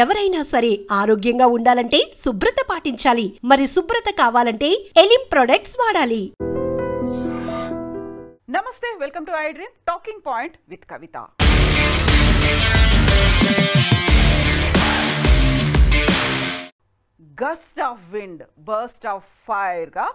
ఎవరైనా సరే ఆరోగ్యంగా ఉండాలంటే శుభ్రత పాటించాలి. మరి శుభ్రత కావాలంటే ఎలిం ప్రొడక్ట్స్ వాడాలి. నమస్తే, welcome to I dream talking point with Kavitha. Gust of wind, burst of fire గా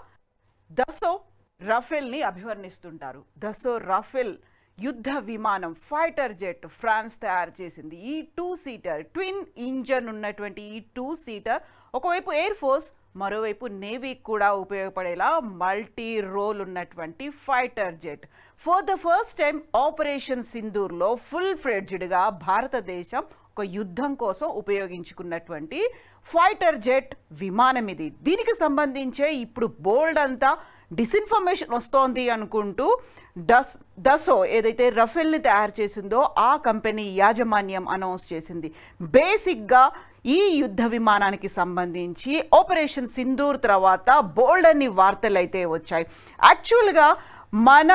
దసో రఫేల్ ని అభివర్ణిస్తుంటారు. దసో రఫేల్ యుద్ధ విమానం, ఫైటర్ జెట్ ఫ్రాన్స్ తయారు చేసింది. ఈ 2 సీటర్ ట్విన్ ఇంజన్ ఉన్నటువంటి ఈ 2 సీటర్ ఒకవైపు ఎయిర్ ఫోర్స్, మరోవైపు నేవీ కూడా ఉపయోగపడేలా మల్టీ రోల్ ఉన్నటువంటి fighter jet for the first time operation సింధూర్లో ఫుల్ ఫ్లెడ్జ్డ్గా భారతదేశం ఒక యుద్ధం కోసం ఉపయోగించుకున్నటువంటి ఫైటర్ జెట్ విమానం ఇది. దీనికి సంబంధించే ఇప్పుడు బోల్డ్ అంతా డిస్ఇన్ఫర్మేషన్ వస్తోంది అనుకుంటూ దసో ఏదైతే రఫేల్ని తయారు చేసిందో ఆ కంపెనీ యాజమాన్యం అనౌన్స్ చేసింది. బేసిక్గా ఈ యుద్ధ విమానానికి సంబంధించి ఆపరేషన్ సింధూర్ తర్వాత బోల్డ్ అన్ని వార్తలు అయితే వచ్చాయి. యాక్చువల్గా మన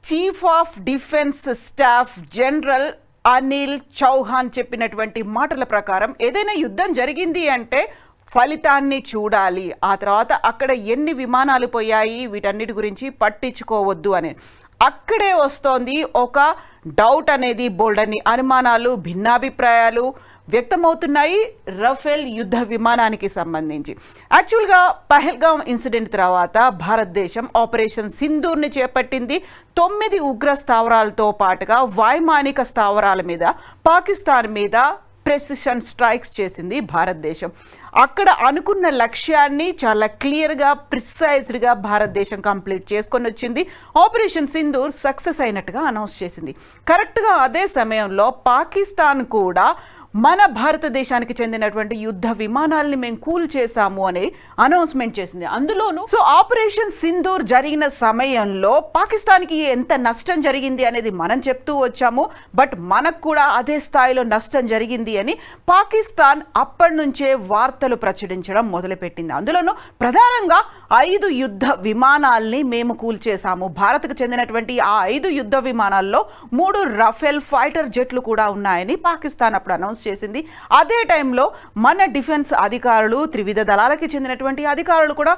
chief of defence staff general Anil Chauhan చెప్పినటువంటి మాటల ప్రకారం ఏదైనా యుద్ధం జరిగింది అంటే ఫలితాన్ని చూడాలి, ఆ తర్వాత అక్కడ ఎన్ని విమానాలు పోయాయి వీటన్నిటి గురించి పట్టించుకోవద్దు అని. అక్కడే వస్తోంది ఒక డౌట్ అనేది, బోల్డ్ అన్ని అనుమానాలు, భిన్నాభిప్రాయాలు వ్యక్తమవుతున్నాయి రఫేల్ యుద్ధ విమానానికి సంబంధించి. యాక్చువల్గా పహల్గాం ఇన్సిడెంట్ తర్వాత భారతదేశం ఆపరేషన్ సింధూర్ని చేపట్టింది. 9 ఉగ్ర స్థావరాలతో పాటుగా వైమానిక స్థావరాల మీద పాకిస్తాన్ మీద ప్రెసిషన్ స్ట్రైక్స్ చేసింది భారతదేశం. అక్కడ అనుకున్న లక్ష్యాన్ని చాలా క్లియర్గా, ప్రిసైజ్డ్గా భారతదేశం కంప్లీట్ చేసుకొని వచ్చింది. ఆపరేషన్ సింధూర్ సక్సెస్ అయినట్టుగా అనౌన్స్ చేసింది. కరెక్ట్గా అదే సమయంలో పాకిస్తాన్ కూడా మన భారతదేశానికి చెందినటువంటి యుద్ధ విమానాలని మేము కూల్ చేశాము అని అనౌన్స్మెంట్ చేసింది. అందులోనూ ఆపరేషన్ సింధూర్ జరిగిన సమయంలో పాకిస్తాన్కి ఎంత నష్టం జరిగింది అనేది మనం చెప్తూ వచ్చాము. బట్ మనకు కూడా అదే స్థాయిలో నష్టం జరిగింది అని పాకిస్తాన్ అప్పటి నుంచే వార్తలు ప్రచురించడం మొదలుపెట్టింది. అందులోనూ ప్రధానంగా 5 యుద్ధ విమానాల్ని మేము కూల్ చేశాము. భారత్కు చెందినటువంటి ఆ 5 యుద్ధ విమానాల్లో 3 రఫేల్ ఫైటర్ జెట్లు కూడా ఉన్నాయని పాకిస్తాన్ అప్పుడు అనౌన్స్ చేసింది. అదే టైంలో మన డిఫెన్స్ అధికారులు, త్రివిధ దళాలకి చెందినటువంటి అధికారులు కూడా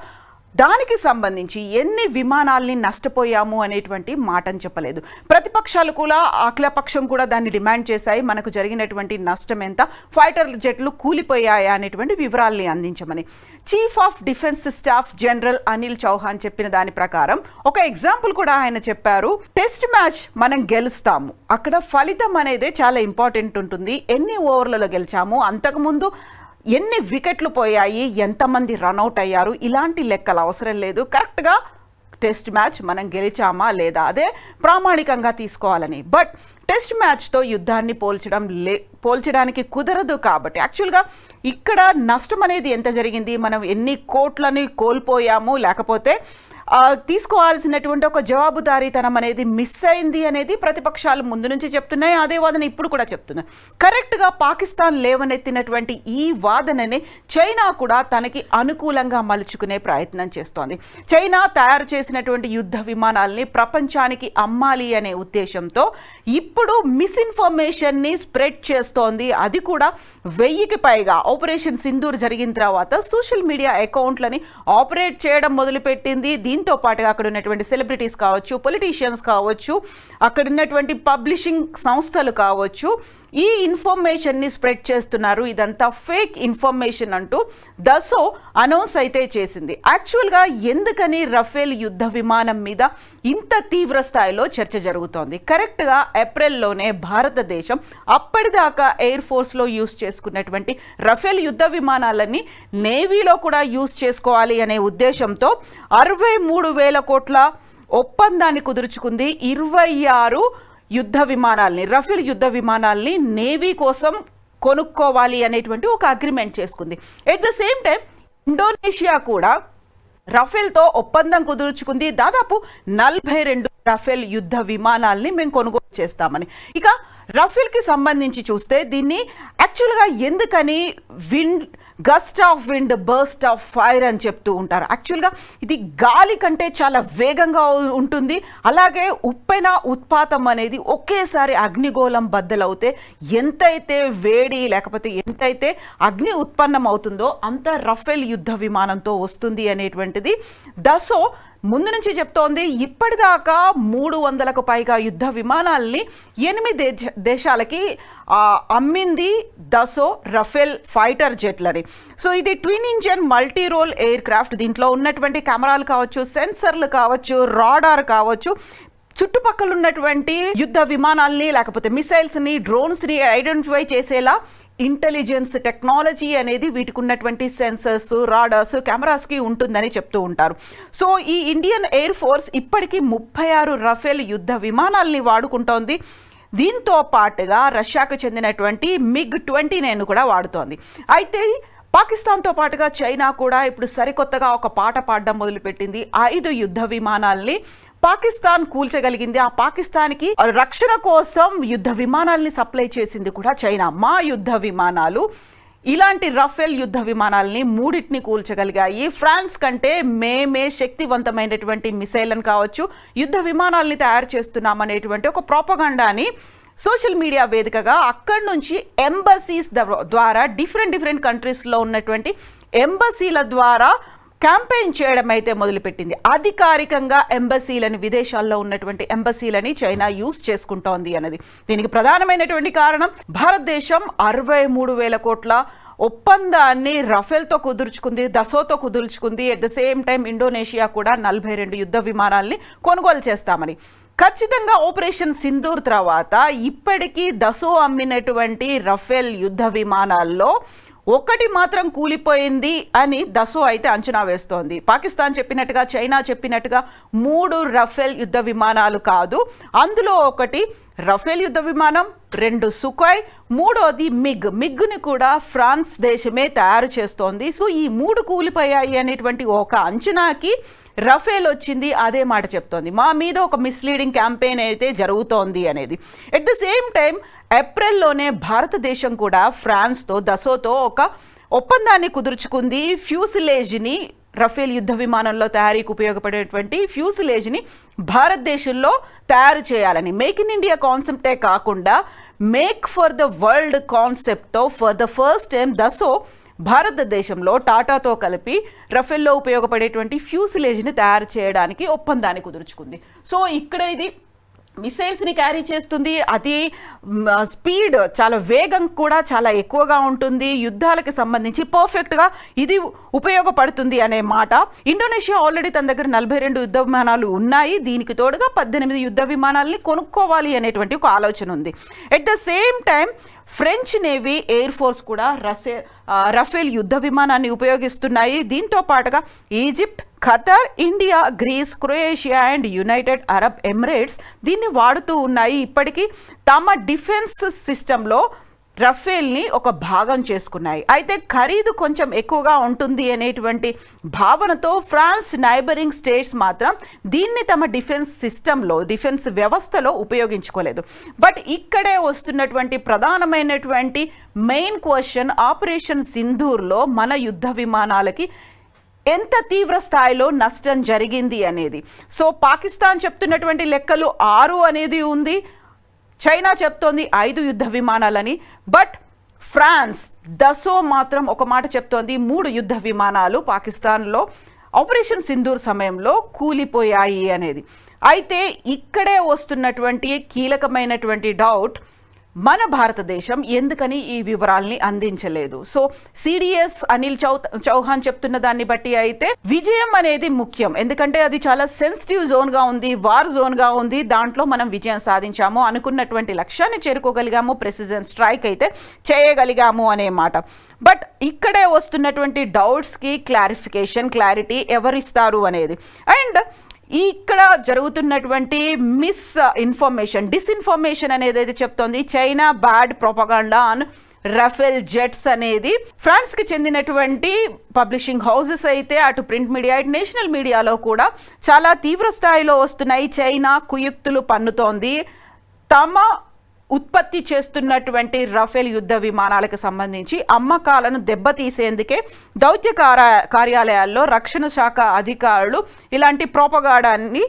దానికి సంబంధించి ఎన్ని విమానాల్ని నష్టపోయాము అనేటువంటి మాటని చెప్పలేదు. ప్రతిపక్షాలు కూడా, అఖిలపక్షం కూడా దాన్ని డిమాండ్ చేశాయి. మనకు జరిగినటువంటి నష్టం ఎంత, ఫైటర్ జెట్లు కూలిపోయాయా అనేటువంటి వివరాల్ని అందించమని. Chief of defence staff general Anil Chauhan చెప్పిన దాని ప్రకారం ఒక ఎగ్జాంపుల్ కూడా ఆయన చెప్పారు. టెస్ట్ మ్యాచ్ మనం గెలుస్తాము, అక్కడ ఫలితం అనేది చాలా ఇంపార్టెంట్ ఉంటుంది. ఎన్ని ఓవర్లలో గెలిచాము, అంతకుముందు ఎన్ని వికెట్లు పోయాయి, ఎంతమంది రన్అట్ అయ్యారు, ఇలాంటి లెక్కలు అవసరం లేదు. కరెక్ట్గా టెస్ట్ మ్యాచ్ మనం గెలిచామా లేదా అదే ప్రామాణికంగా తీసుకోవాలని. బట్ టెస్ట్ మ్యాచ్తో యుద్ధాన్ని పోల్చడానికి కుదరదు. కాబట్టి యాక్చువల్గా ఇక్కడ నష్టం అనేది ఎంత జరిగింది, మనం ఎన్ని కోట్లని కోల్పోయాము, లేకపోతే తీసుకోవాల్సినటువంటి ఒక జవాబుదారీతనం అనేది మిస్ అయింది అనేది ప్రతిపక్షాలు ముందు నుంచి చెప్తున్నాయి. అదే వాదన ఇప్పుడు కూడా చెప్తున్నాయి. కరెక్ట్గా పాకిస్తాన్ లేవనెత్తినటువంటి ఈ వాదనని చైనా కూడా తనకి అనుకూలంగా మలుచుకునే ప్రయత్నం చేస్తోంది. చైనా తయారు చేసినటువంటి యుద్ధ విమానాల్ని ప్రపంచానికి అమ్మాలి అనే ఉద్దేశంతో ఇప్పుడు మిస్ఇన్ఫర్మేషన్ని స్ప్రెడ్ చేస్తోంది. అది కూడా 1000కి పైగా ఆపరేషన్ సింధూర్ జరిగిన తర్వాత సోషల్ మీడియా అకౌంట్లని ఆపరేట్ చేయడం మొదలుపెట్టింది. దీంతో పాటుగా అక్కడ ఉన్నటువంటి సెలబ్రిటీస్ కావచ్చు, పొలిటీషియన్స్ కావచ్చు, అక్కడ ఉన్నటువంటి పబ్లిషింగ్ సంస్థలు కావచ్చు, ఈ ఇన్ఫర్మేషన్ని స్ప్రెడ్ చేస్తున్నారు. ఇదంతా ఫేక్ ఇన్ఫర్మేషన్ అంటూ దసో అనౌన్స్ అయితే చేసింది. యాక్చువల్గా ఎందుకని రఫేల్ యుద్ధ విమానం మీద ఇంత తీవ్ర స్థాయిలో చర్చ జరుగుతోంది? కరెక్ట్గా ఏప్రిల్లోనే భారతదేశం అప్పటిదాకా ఎయిర్ ఫోర్స్లో యూజ్ చేసుకున్నటువంటి రఫేల్ యుద్ధ విమానాలన్నీ నేవీలో కూడా యూజ్ చేసుకోవాలి అనే ఉద్దేశంతో 63,000 కోట్ల ఒప్పందాన్ని కుదుర్చుకుంది. 26 యుద్ధ విమానాల్ని, రఫేల్ యుద్ధ విమానాల్ని నేవీ కోసం కొనుక్కోవాలి అనేటువంటి ఒక అగ్రిమెంట్ చేసుకుంది. At the same time Indonesia కూడా రఫేల్తో ఒప్పందం కుదుర్చుకుంది. దాదాపు 42 రఫేల్ యుద్ధ విమానాల్ని మేము కొనుగోలు చేస్తామని. ఇక రఫేల్కి సంబంధించి చూస్తే దీన్ని యాక్చువల్గా ఎందుకని gust of wind burst of fire అని చెప్తూ ఉంటారు. యాక్చువల్గా ఇది గాలి కంటే చాలా వేగంగా ఉంటుంది. అలాగే ఉప్పెన ఉత్పాతం అనేది ఒకేసారి అగ్నిగోళం బద్దలవుతే ఎంతైతే వేడి లేకపోతే ఎంతైతే అగ్ని ఉత్పన్నం అవుతుందో అంత రఫేల్ యుద్ధ విమానంతో వస్తుంది అనేటువంటిది దసో ముందు నుంచి చెప్తోంది. ఇప్పటిదాకా 300కు పైగా యుద్ధ విమానాల్ని 8 దేశాలకి అమ్మింది దసో రఫేల్ ఫైటర్ జెట్లని. సో ఇది twin engine multi role aircraft. దీంట్లో ఉన్నటువంటి కెమెరాలు కావచ్చు, సెన్సర్లు కావచ్చు, రాడార్ కావచ్చు, చుట్టుపక్కల ఉన్నటువంటి యుద్ధ విమానాల్ని లేకపోతే మిసైల్స్ని, డ్రోన్స్ని ఐడెంటిఫై చేసేలా ఇంటెలిజెన్స్ టెక్నాలజీ అనేది వీటికి ఉన్నటువంటి సెన్సర్స్, రాడార్స్, కెమెరాస్కి ఉంటుందని చెప్తూ ఉంటారు. సో ఈ ఇండియన్ ఎయిర్ ఫోర్స్ ఇప్పటికీ 36 రఫేల్ యుద్ధ విమానాల్ని వాడుకుంటోంది. దీంతో పాటుగా రష్యాకు చెందినటువంటి MiG-29 కూడా వాడుతోంది. అయితే పాకిస్తాన్తో పాటుగా చైనా కూడా ఇప్పుడు సరికొత్తగా ఒక పాట పాడడం మొదలుపెట్టింది. 5 యుద్ధ విమానాల్ని పాకిస్తాన్ కూల్చగలిగింది. ఆ పాకిస్తాన్కి రక్షణ కోసం యుద్ధ విమానాల్ని సప్లై చేసింది కూడా చైనా. మా యుద్ధ విమానాలు ఇలాంటి రఫేల్ యుద్ధ విమానాల్ని 3ని కూల్చగలిగాయి. ఫ్రాన్స్ కంటే మేమే శక్తివంతమైనటువంటి మిసైల్ని కావచ్చు, యుద్ధ విమానాల్ని తయారు చేస్తున్నామనేటువంటి ఒక ప్రోపగండాని సోషల్ మీడియా వేదికగా అక్కడి నుంచి ఎంబసీస్ ద్వారా డిఫరెంట్ కంట్రీస్లో ఉన్నటువంటి ఎంబసీల ద్వారా క్యాంపెయిన్ చేయడం అయితే మొదలుపెట్టింది. అధికారికంగా ఎంబసీలని, విదేశాల్లో ఉన్నటువంటి ఎంబసీలని చైనా యూజ్ చేసుకుంటోంది అన్నది. దీనికి ప్రధానమైనటువంటి కారణం భారతదేశం 63,000 కోట్ల ఒప్పందాన్ని రఫేల్తో కుదుర్చుకుంది, దసోతో కుదుర్చుకుంది. At the same time Indonesia కూడా 42 యుద్ధ విమానాల్ని కొనుగోలు చేస్తామని. ఖచ్చితంగా ఆపరేషన్ సింధూర్ తర్వాత ఇప్పటికీ దసో అమ్మినటువంటి రఫేల్ యుద్ధ విమానాల్లో ఒకటి మాత్రం కూలిపోయింది అని దసో అయితే అంచనా వేస్తోంది. పాకిస్తాన్ చెప్పినట్టుగా, చైనా చెప్పినట్టుగా 3 రఫేల్ యుద్ధ విమానాలు కాదు, అందులో ఒకటి రఫేల్ యుద్ధ విమానం, 2 సుఖాయ్, 3వది మిగ్ని కూడా ఫ్రాన్స్ దేశమే తయారు చేస్తోంది. సో ఈ 3 కూలిపోయాయి అనేటువంటి ఒక అంచనాకి రఫేల్ వచ్చింది, అదే మాట చెప్తోంది. మా మీద ఒక మిస్లీడింగ్ క్యాంపెయిన్ అయితే జరుగుతోంది అనేది. ఎట్ ద సేమ్ టైం ఏప్రిల్లోనే భారతదేశం కూడా ఫ్రాన్స్తో, దసోతో ఒక ఒప్పందాన్ని కుదుర్చుకుంది. ఫ్యూసిలేజ్ని, రఫేల్ యుద్ధ విమానంలో తయారీకి ఉపయోగపడేటువంటి ఫ్యూసిలేజ్ని భారతదేశంలో తయారు చేయాలని. మేక్ ఇన్ ఇండియా కాన్సెప్టే కాకుండా మేక్ ఫర్ ద వరల్డ్ కాన్సెప్ట్తో for the first time Dassault భారతదేశంలో టాటాతో కలిపి రఫేల్లో ఉపయోగపడేటువంటి ఫ్యూసిలేజ్ని తయారు చేయడానికి ఒప్పందాన్ని కుదుర్చుకుంది. సో ఇక్కడ ఇది మిసైల్స్ని క్యారీ చేస్తుంది. అది స్పీడ్, చాలా వేగం కూడా చాలా ఎక్కువగా ఉంటుంది. యుద్ధాలకు సంబంధించి పర్ఫెక్ట్గా ఇది ఉపయోగపడుతుంది అనే మాట. ఇండోనేషియా ఆల్రెడీ తన దగ్గర 42 యుద్ధ విమానాలు ఉన్నాయి. దీనికి తోడుగా 18 యుద్ధ విమానాలని కొనుక్కోవాలి అనేటువంటి ఒక ఆలోచన ఉంది. At the same time French navy, air force కూడా రఫేల్ యుద్ధ విమానాన్ని ఉపయోగిస్తున్నాయి. దీంతో పాటుగా Egypt, Qatar, India, Greece, Croatia and United Arab Emirates దీన్ని వాడుతూ ఉన్నాయి. ఇప్పటికీ తమ డిఫెన్స్ సిస్టంలో రఫేల్ని ఒక భాగం చేసుకున్నాయి. అయితే ఖరీదు కొంచెం ఎక్కువగా ఉంటుంది అనేటువంటి భావనతో ఫ్రాన్స్ నైబరింగ్ స్టేట్స్ మాత్రం దీన్ని తమ డిఫెన్స్ సిస్టంలో, డిఫెన్స్ వ్యవస్థలో ఉపయోగించుకోలేదు. బట్ ఇక్కడే వస్తున్నటువంటి ప్రధానమైనటువంటి మెయిన్ క్వశ్చన్, ఆపరేషన్ సింధూర్లో మన యుద్ధ విమానాలకి ఎంత తీవ్ర స్థాయిలో నష్టం జరిగింది అనేది. సో పాకిస్తాన్ చెప్తున్నటువంటి లెక్కలు 6 అనేది ఉంది, చైనా చెప్తోంది 5 యుద్ధ విమానాలని. బట్ ఫ్రాన్స్, దసో మాత్రం ఒక మాట చెప్తోంది, 3 యుద్ధ విమానాలు పాకిస్తాన్లో ఆపరేషన్ సింధూర్ సమయంలో కూలిపోయాయి అనేది. అయితే ఇక్కడే వస్తున్నటువంటి కీలకమైనటువంటి డౌట్, మన భారతదేశం ఎందుకని ఈ వివరాల్ని అందించలేదు? సో సిడిఎస్ అనిల్ చౌహాన్ చెప్తున్న దాన్ని బట్టి అయితే విజయం అనేది ముఖ్యం, ఎందుకంటే అది చాలా సెన్సిటివ్ జోన్గా ఉంది, వార్ జోన్గా ఉంది. దాంట్లో మనం విజయం సాధించాము, అనుకున్నటువంటి లక్ష్యాన్ని చేరుకోగలిగాము, ప్రెసిజన్ స్ట్రైక్ అయితే చేయగలిగాము అనే మాట. బట్ ఇక్కడే వస్తున్నటువంటి డౌట్స్కి క్లారిటీ ఎవరిస్తారు అనేది. అండ్ ఇక్కడ జరుగుతున్నటువంటి డిస్ఇన్ఫర్మేషన్ అనేది అయితే చెప్తోంది China bad propaganda on Rafale jets అనేది. ఫ్రాన్స్కి చెందినటువంటి పబ్లిషింగ్ హౌసెస్ అయితే అటు ప్రింట్ మీడియా, ఇటు నేషనల్ మీడియాలో కూడా చాలా తీవ్ర స్థాయిలో వస్తున్నాయి. చైనా కుయుక్తులు పన్నుతోంది, తమ ఉత్పత్తి చేస్తున్నటువంటి రఫేల్ యుద్ధ విమానాలకు సంబంధించి అమ్మకాలను దెబ్బతీసేందుకే దౌత్య కార్యాలయాల్లో రక్షణ శాఖ అధికారులు ఇలాంటి ప్రోపగాండాన్ని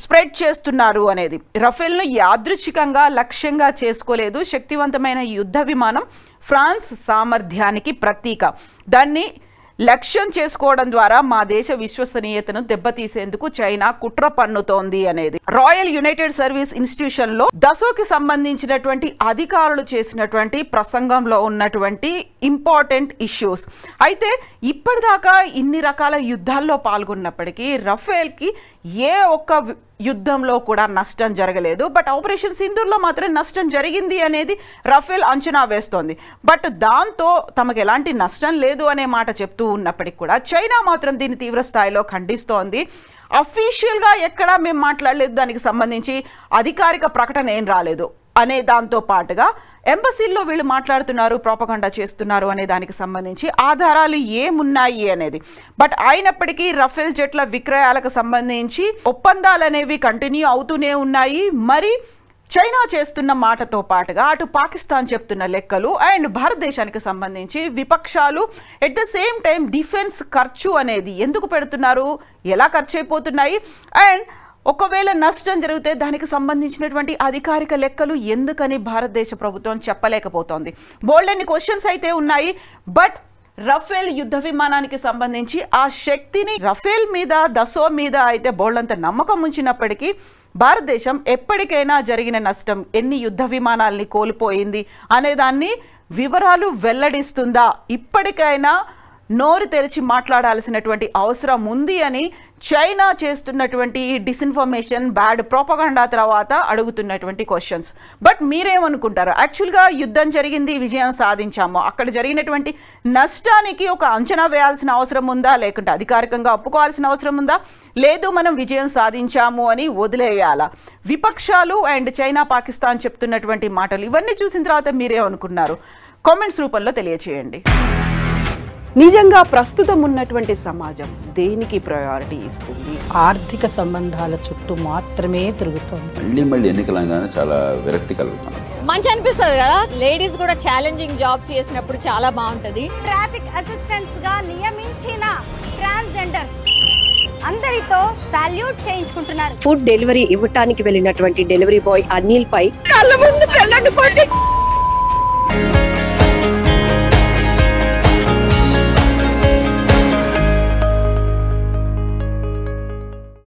స్ప్రెడ్ చేస్తున్నారు అనేది. రఫేల్ను యాదృచ్ఛికంగా లక్ష్యంగా చేసుకోలేదు. శక్తివంతమైన యుద్ధ విమానం ఫ్రాన్స్ సామర్థ్యానికి ప్రతీక. దాన్ని లక్ష్యం చేసుకోవడం ద్వారా మా దేశ విశ్వసనీయతను దెబ్బతీసేందుకు చైనా కుట్ర పన్నుతోంది అనేది రాయల్ యునైటెడ్ సర్వీస్ ఇన్స్టిట్యూషన్ లో దసోకి సంబంధించినటువంటి అధికారులు చేసినటువంటి ప్రసంగంలో ఉన్నటువంటి ఇంపార్టెంట్ ఇష్యూస్. అయితే ఇప్పటిదాకా ఇన్ని రకాల యుద్ధాల్లో పాల్గొన్నప్పటికీ రఫేల్ కి ఏ ఒక్క యుద్ధంలో కూడా నష్టం జరగలేదు. బట్ ఆపరేషన్ సింధూర్లో మాత్రం నష్టం జరిగింది అనేది రఫేల్ అంచనా వేస్తోంది. బట్ దాంతో తమకు ఎలాంటి నష్టం లేదు అనే మాట చెప్తూ ఉన్నప్పటికీ కూడా చైనా మాత్రం దీన్ని తీవ్ర స్థాయిలో ఖండిస్తోంది. అఫీషియల్గా ఎక్కడా మేము మాట్లాడలేదు, దానికి సంబంధించి అధికారిక ప్రకటన ఏం రాలేదు అనే దాంతో పాటుగా ఎంబసీల్లో వీళ్ళు మాట్లాడుతున్నారు, ప్రోపగండా చేస్తున్నారు అనే దానికి సంబంధించి ఆధారాలు ఏమున్నాయి అనేది. బట్ అయినప్పటికీ రఫేల్ జెట్ల విక్రయాలకు సంబంధించి ఒప్పందాలు అనేవి కంటిన్యూ అవుతూనే ఉన్నాయి. మరి చైనా చేస్తున్న మాటతో పాటుగా అటు పాకిస్తాన్ చెప్తున్న లెక్కలు అండ్ భారతదేశానికి సంబంధించి విపక్షాలు at the same time defence ఖర్చు అనేది ఎందుకు పెడుతున్నారు, ఎలా ఖర్చు అయిపోతున్నాయి, అండ్ ఒకవేళ నష్టం జరిగితే దానికి సంబంధించినటువంటి అధికారిక లెక్కలు ఎందుకని భారతదేశ ప్రభుత్వం చెప్పలేకపోతోంది. బోల్డెన్ని క్వశ్చన్స్ అయితే ఉన్నాయి. బట్ రఫేల్ యుద్ధ విమానానికి సంబంధించి ఆ శక్తిని రఫేల్ మీద దసో మీద అయితే బోల్డంత నమ్మకం ఉంచినప్పటికీ భారతదేశం ఎప్పటికైనా జరిగిన నష్టం, ఎన్ని యుద్ధ విమానాల్ని కోల్పోయింది అనేదాన్ని వివరాలు వెల్లడిస్తుందా, ఇప్పటికైనా నోరు తెరిచి మాట్లాడాల్సినటువంటి అవసరం ఉంది అని చైనా చేస్తున్నటువంటి డిస్ఇన్ఫర్మేషన్, బ్యాడ్ ప్రోపగండా తర్వాత అడుగుతున్నటువంటి క్వశ్చన్స్. బట్ మీరేమనుకుంటారు? యాక్చువల్గా యుద్ధం జరిగింది, విజయం సాధించాము, అక్కడ జరిగినటువంటి నష్టానికి ఒక అంచనా వేయాల్సిన అవసరం ఉందా, లేకుంటే అధికారికంగా ఒప్పుకోవాల్సిన అవసరం ఉందా, లేదు మనం విజయం సాధించాము అని వదిలేయాలా? విపక్షాలు అండ్ చైనా పాకిస్తాన్ చెప్తున్నటువంటి మాటలు ఇవన్నీ చూసిన తర్వాత మీరేమనుకున్నారు? కామెంట్స్ రూపంలో తెలియచేయండి. నిజంగా ప్రస్తుతం ఉన్నటువంటి సమాజం దేనికి ప్రయారిటీ ఇస్తుంది? ఆర్థిక సంబంధాల చుట్టూ మాత్రమే తిరుగుతుంది. మళ్ళీ ఎన్నికలంగానే చాలా విరక్తి కలుగుతుంది. మంచి అనిపిస్తుంది కదా, లేడీస్ కూడా ఛాలెంజింగ్ జాబ్స్ చేసినప్పుడు చాలా బాగుంటది. ట్రాఫిక్ అసిస్టెంట్స్ గా నియమించిన ట్రాన్స్జెండర్స్ అందరితో సాల్యూట్ చేయించుకుంటున్నారు. ఫుడ్ డెలివరీ ఇవ్వటానికి వెళ్ళినటువంటి డెలివరీ బాయ్ అనిల్ పై కళ్ళ ముందు